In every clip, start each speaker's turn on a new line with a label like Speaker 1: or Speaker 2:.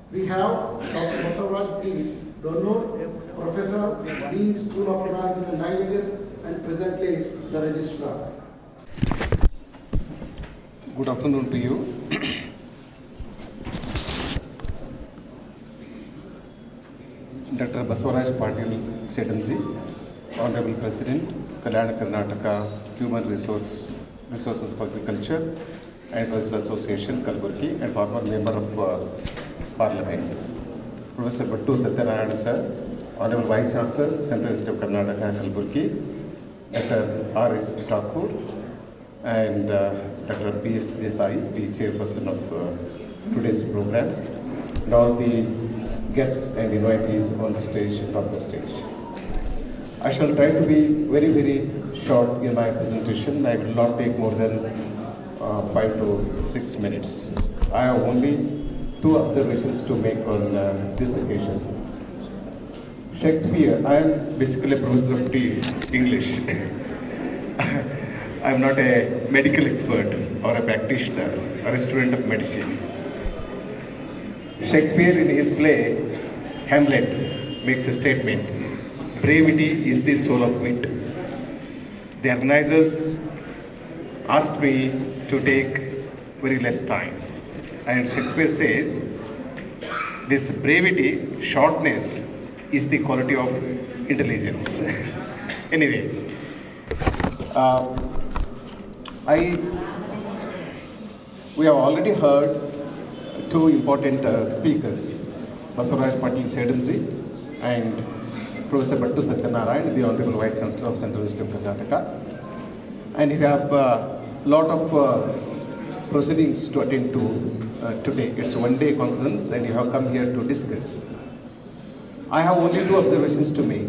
Speaker 1: We have Dr. Kalaburagi P. Donor, Professor, Dean School of Humanities and Languages, and presently the Registrar.
Speaker 2: Good afternoon to you. Dr. Basavaraj Patil Sedamji, Honorable President, Kalyan Karnataka Human Resources of Agriculture and Cultural Association, Kalaburagi, and former Member of Parliament, Professor Battu Satyanarayana Sir, Honorable Vice Chancellor, Central Institute of Karnataka, Kalaburagi, Dr. R.S. Thakur, and Dr. P.S. Desai, the chairperson of today's program, and all the guests and invitees on the stage and off the stage. I shall try to be very, very short in my presentation. I will not take more than 5 to 6 minutes. I have only 2 observations to make on this occasion. Shakespeare, I am basically a professor of English. I am not a medical expert or a practitioner or a student of medicine. Shakespeare in his play, Hamlet, makes a statement, brevity is the soul of wit. The organizers asked me to take very less time. And Shakespeare says, this brevity, shortness, is the quality of intelligence. Anyway, we have already heard 2 important speakers, Basavaraj Patil Sedamji and Professor Battu Satyanarayana, the Honorable Vice Chancellor of Central Institute of Karnataka. And we have a lot of proceedings to attend to today. It's a one-day conference and you have come here to discuss. I have only 2 observations to make.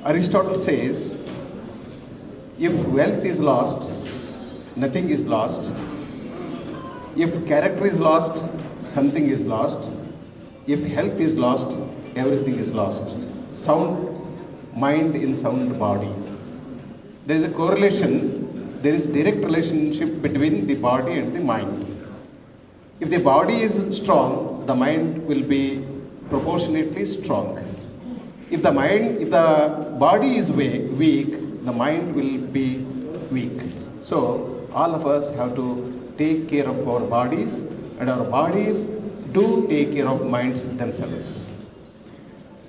Speaker 2: Aristotle says, if wealth is lost, nothing is lost. If character is lost, something is lost. If health is lost, everything is lost. Sound mind in sound body. There is a correlation. There is direct relationship between the body and the mind. If the body is strong, the mind will be proportionately strong. If the body is weak, the mind will be weak. So all of us have to take care of our bodies, and our bodies do take care of minds themselves.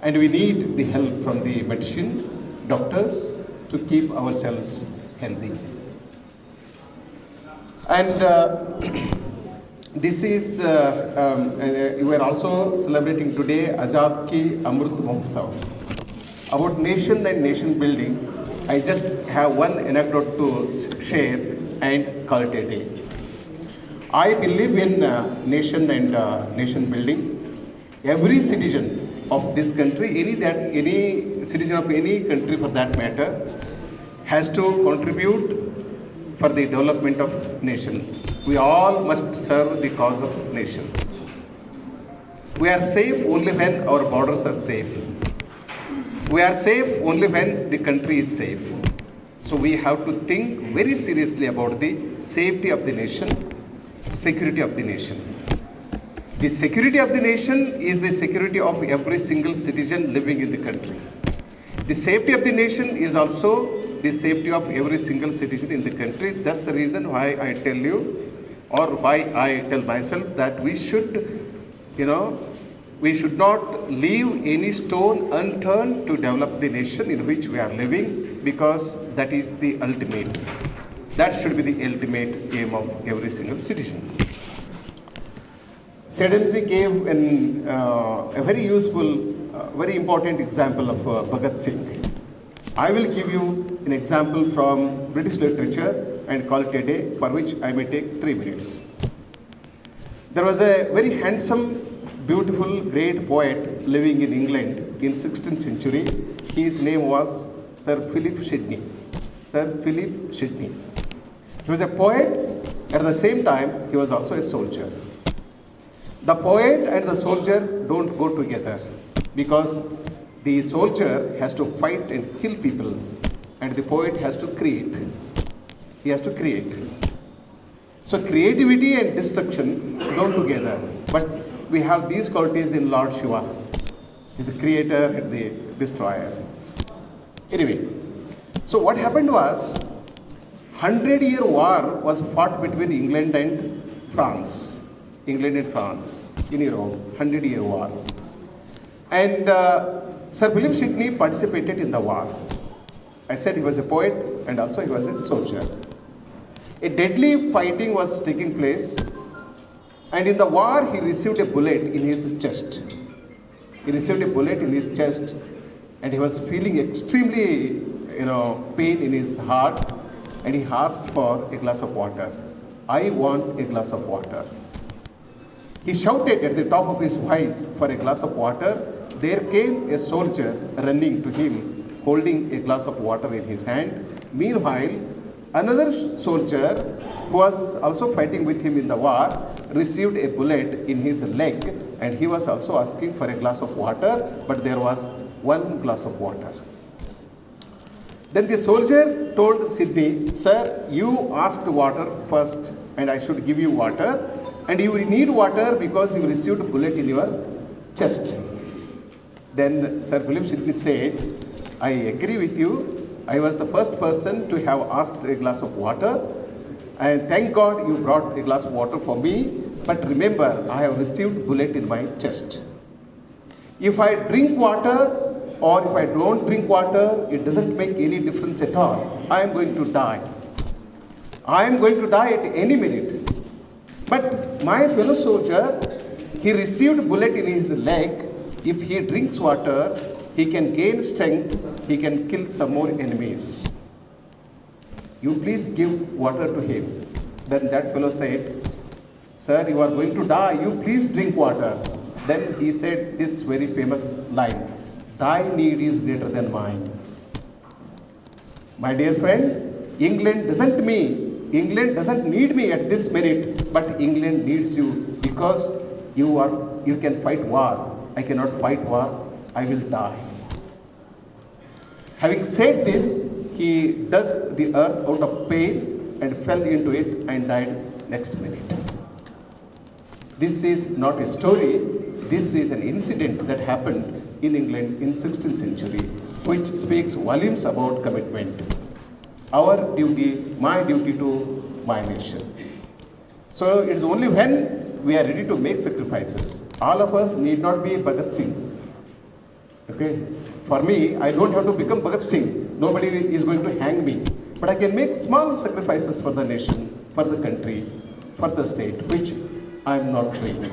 Speaker 2: And we need the help from the medicine, doctors, to keep ourselves healthy. And this is, we are also celebrating today Azad Ki Amrit Mahotsav. About nation and nation building, I just have one anecdote to share and call it a day. I believe in nation and nation building. Every citizen of this country, any citizen of any country for that matter, has to contribute for the development of nation. We all must serve the cause of nation. We are safe only when our borders are safe. We are safe only when the country is safe. So we have to think very seriously about the safety of the nation, security of the nation. The security of the nation is the security of every single citizen living in the country. The safety of the nation is also the safety of every single citizen in the country. That's the reason why I tell you, or why I tell myself, that we should, we should not leave any stone unturned to develop the nation in which we are living, because that is the ultimate. That should be the ultimate aim of every single citizen. Sedamji gave a very useful, very important example of Bhagat Singh. I will give you an example from British literature and call it a day, for which I may take 3 minutes. There was a very handsome, beautiful, great poet living in England in 16th century. His name was Sir Philip Sidney. Sir Philip Sidney. He was a poet. At the same time, he was also a soldier. The poet and the soldier don't go together, because the soldier has to fight and kill people, and the poet has to create. He has to create. So creativity and destruction go together. But we have these qualities in Lord Shiva. He's the creator and the destroyer. Anyway, so what happened was, 100-year war was fought between England and France. England and France in Europe, 100-year war. And Sir William Sidney participated in the war. I said he was a poet and also he was a soldier. A deadly fighting was taking place, and in the war he received a bullet in his chest. He received a bullet in his chest and he was feeling extremely, pain in his heart, and he asked for a glass of water. I want a glass of water. He shouted at the top of his voice for a glass of water. There came a soldier running to him, holding a glass of water in his hand. Meanwhile, another soldier who was also fighting with him in the war received a bullet in his leg, and he was also asking for a glass of water, but there was one glass of water. Then the soldier told Sidney, "Sir, you asked water first and I should give you water, and you need water because you received a bullet in your chest." Then Sir William Sidney said, "I agree with you. I was the first person to have asked a glass of water, and thank God you brought a glass of water for me. But remember, I have received bullet in my chest. If I drink water or if I don't drink water, it doesn't make any difference at all. I am going to die. I am going to die at any minute. But my fellow soldier, he received bullet in his leg. If he drinks water, he can gain strength, he can kill some more enemies. You please give water to him." Then that fellow said, "Sir, you are going to die, you please drink water." Then he said this very famous line, "Thy need is greater than mine." My dear friend, England doesn't need me at this minute, but England needs you, because you can fight war. I cannot fight war, I will die. Having said this, he dug the earth out of pain and fell into it and died next minute. This is not a story, this is an incident that happened in England in 16th century, which speaks volumes about commitment. Our duty, my duty to my nation. So it's only when we are ready to make sacrifices. All of us need not be Bhagat Singh. Okay? For me, I don't have to become Bhagat Singh. Nobody is going to hang me. But I can make small sacrifices for the nation, for the country, for the state, which I am not doing.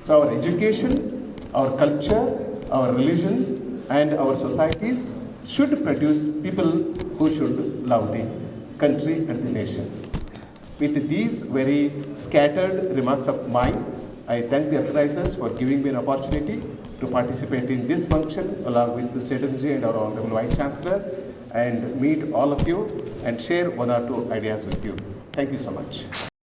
Speaker 2: So our education, our culture, our religion, and our societies should produce people who should love the country and the nation. With these very scattered remarks of mine, I thank the organizers for giving me an opportunity to participate in this function along with the Sedanji and our Honorable Vice Chancellor, and meet all of you and share one or two ideas with you. Thank you so much.